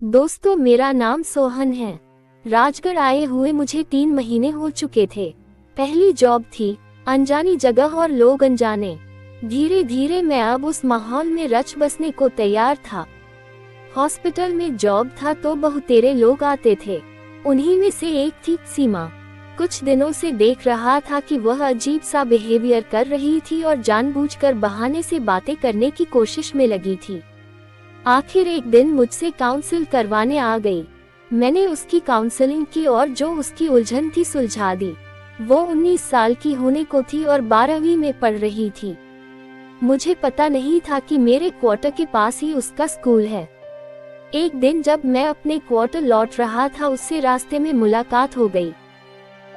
दोस्तों, मेरा नाम सोहन है। राजगढ़ आए हुए मुझे 3 महीने हो चुके थे। पहली जॉब थी, अनजानी जगह और लोग अनजाने। धीरे धीरे मैं अब उस माहौल में रच बसने को तैयार था। हॉस्पिटल में जॉब था तो बहुतेरे लोग आते थे। उन्हीं में से एक थी सीमा। कुछ दिनों से देख रहा था कि वह अजीब सा बिहेवियर कर रही थी और जानबूझकर बहाने से बातें करने की कोशिश में लगी थी। आखिर एक दिन मुझसे काउंसिल करवाने आ गई। मैंने उसकी काउंसलिंग की और जो उसकी उलझन थी सुलझा दी। वो 19 साल की होने को थी और 12वीं में पढ़ रही थी। मुझे पता नहीं था कि मेरे क्वार्टर के पास ही उसका स्कूल है। एक दिन जब मैं अपने क्वार्टर लौट रहा था, उससे रास्ते में मुलाकात हो गई।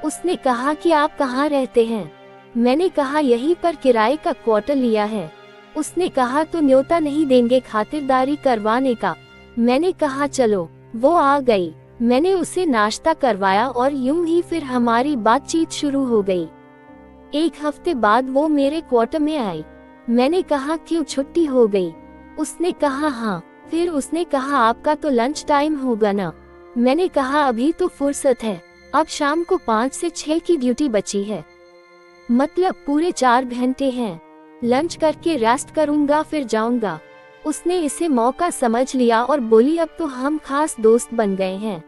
उसने कहा कि आप कहाँ रहते हैं? मैंने कहा यहीं पर किराए का क्वार्टर लिया है। उसने कहा तो न्योता नहीं देंगे खातिरदारी करवाने का? मैंने कहा चलो। वो आ गई। मैंने उसे नाश्ता करवाया और यूं ही फिर हमारी बातचीत शुरू हो गई। एक हफ्ते बाद वो मेरे क्वार्टर में आई। मैंने कहा क्यों, छुट्टी हो गई? उसने कहा हाँ। फिर उसने कहा आपका तो लंच टाइम होगा ना? मैंने कहा अभी तो फुर्सत है, अब शाम को 5 से 6 की ड्यूटी बची है, मतलब पूरे 4 घंटे हैं। लंच करके रेस्ट करूंगा फिर जाऊंगा। उसने इसे मौका समझ लिया और बोली अब तो हम खास दोस्त बन गए हैं।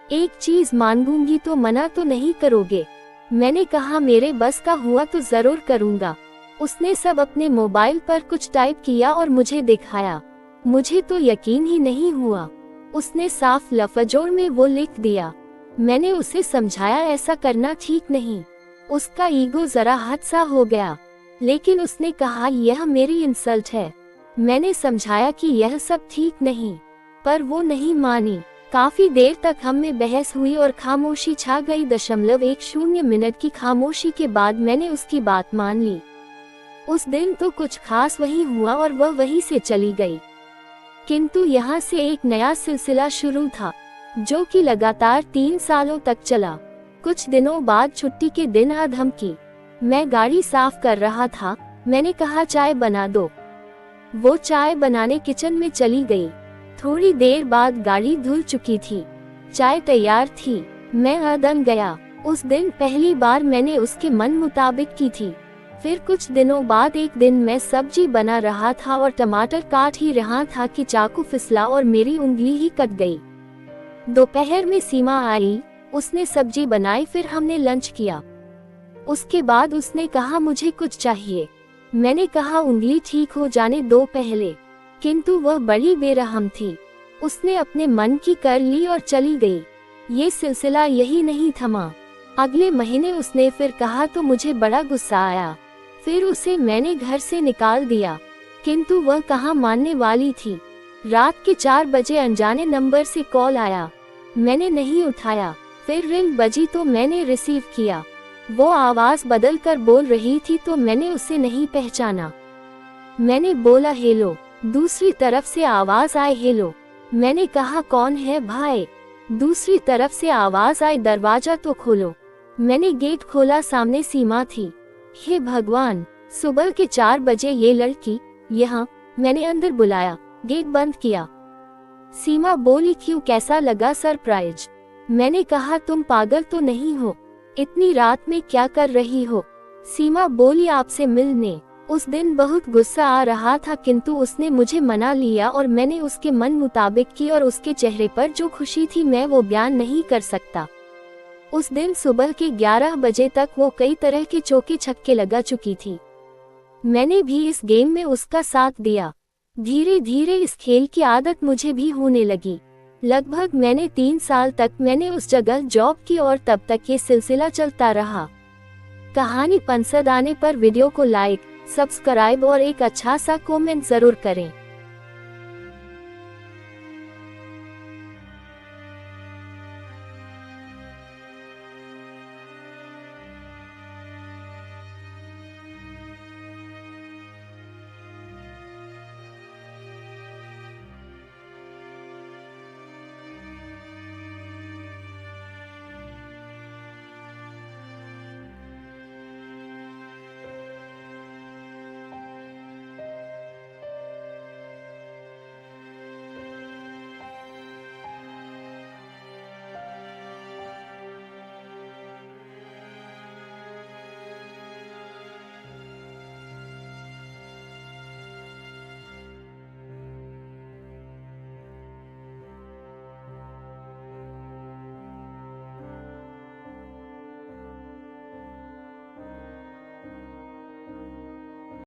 एक चीज मांगूंगी तो मना तो नहीं करोगे? मैंने कहा मेरे बस का हुआ तो जरूर करूंगा। उसने सब अपने मोबाइल पर कुछ टाइप किया और मुझे दिखाया। मुझे तो यकीन ही नहीं हुआ। उसने साफ लफ्जों में वो लिख दिया। मैंने उसे समझाया ऐसा करना ठीक नहीं। उसका ईगो जरा हद सा हो गया, लेकिन उसने कहा यह मेरी इंसल्ट है। मैंने समझाया कि यह सब ठीक नहीं, पर वो नहीं मानी। काफी देर तक हम में बहस हुई और खामोशी छा गई। 1.10 मिनट की खामोशी के बाद मैंने उसकी बात मान ली। उस दिन तो कुछ खास वही हुआ और वह वहीं से चली गई। किंतु यहाँ से एक नया सिलसिला शुरू था, जो कि लगातार 3 सालों तक चला। कुछ दिनों बाद छुट्टी के दिन धमकी। मैं गाड़ी साफ कर रहा था। मैंने कहा चाय बना दो। वो चाय बनाने किचन में चली गई। थोड़ी देर बाद गाड़ी धुल चुकी थी, चाय तैयार थी। मैं अदंग गया। उस दिन पहली बार मैंने उसके मन मुताबिक की थी। फिर कुछ दिनों बाद एक दिन मैं सब्जी बना रहा था और टमाटर काट ही रहा था कि चाकू फिसला और मेरी उंगली ही कट गई। दोपहर में सीमा आई। उसने सब्जी बनाई, फिर हमने लंच किया। उसके बाद उसने कहा मुझे कुछ चाहिए। मैंने कहा उंगली ठीक हो जाने दो पहले, किंतु वह बड़ी बेरहम थी। उसने अपने मन की कर ली और चली गई। ये सिलसिला यही नहीं थमा। अगले महीने उसने फिर कहा तो मुझे बड़ा गुस्सा आया। फिर उसे मैंने घर से निकाल दिया, किंतु वह कहाँ मानने वाली थी। रात के 4 बजे अनजाने नंबर से कॉल आया। मैंने नहीं उठाया। फिर रिंग बजी तो मैंने रिसीव किया। वो आवाज बदल कर बोल रही थी तो मैंने उसे नहीं पहचाना। मैंने बोला हेलो। दूसरी तरफ से आवाज आई हेलो। मैंने कहा कौन है भाई? दूसरी तरफ से आवाज आई दरवाजा तो खोलो। मैंने गेट खोला, सामने सीमा थी। हे भगवान, सुबह के 4 बजे ये लड़की यहाँ। मैंने अंदर बुलाया, गेट बंद किया। सीमा बोली क्यों, कैसा लगा सरप्राइज? मैंने कहा तुम पागल तो नहीं हो, इतनी रात में क्या कर रही हो? सीमा बोली आपसे मिलने। उस दिन बहुत गुस्सा आ रहा था, किंतु उसने मुझे मना लिया और मैंने उसके मन मुताबिक की और उसके चेहरे पर जो खुशी थी मैं वो बयान नहीं कर सकता। उस दिन सुबह के 11 बजे तक वो कई तरह के चौके छक्के लगा चुकी थी। मैंने भी इस गेम में उसका साथ दिया। धीरे धीरे इस खेल की आदत मुझे भी होने लगी। लगभग मैंने 3 साल तक मैंने उस जगह जॉब की और तब तक ये सिलसिला चलता रहा। कहानी पसंद आने पर वीडियो को लाइक, सब्सक्राइब और एक अच्छा सा कमेंट जरूर करें।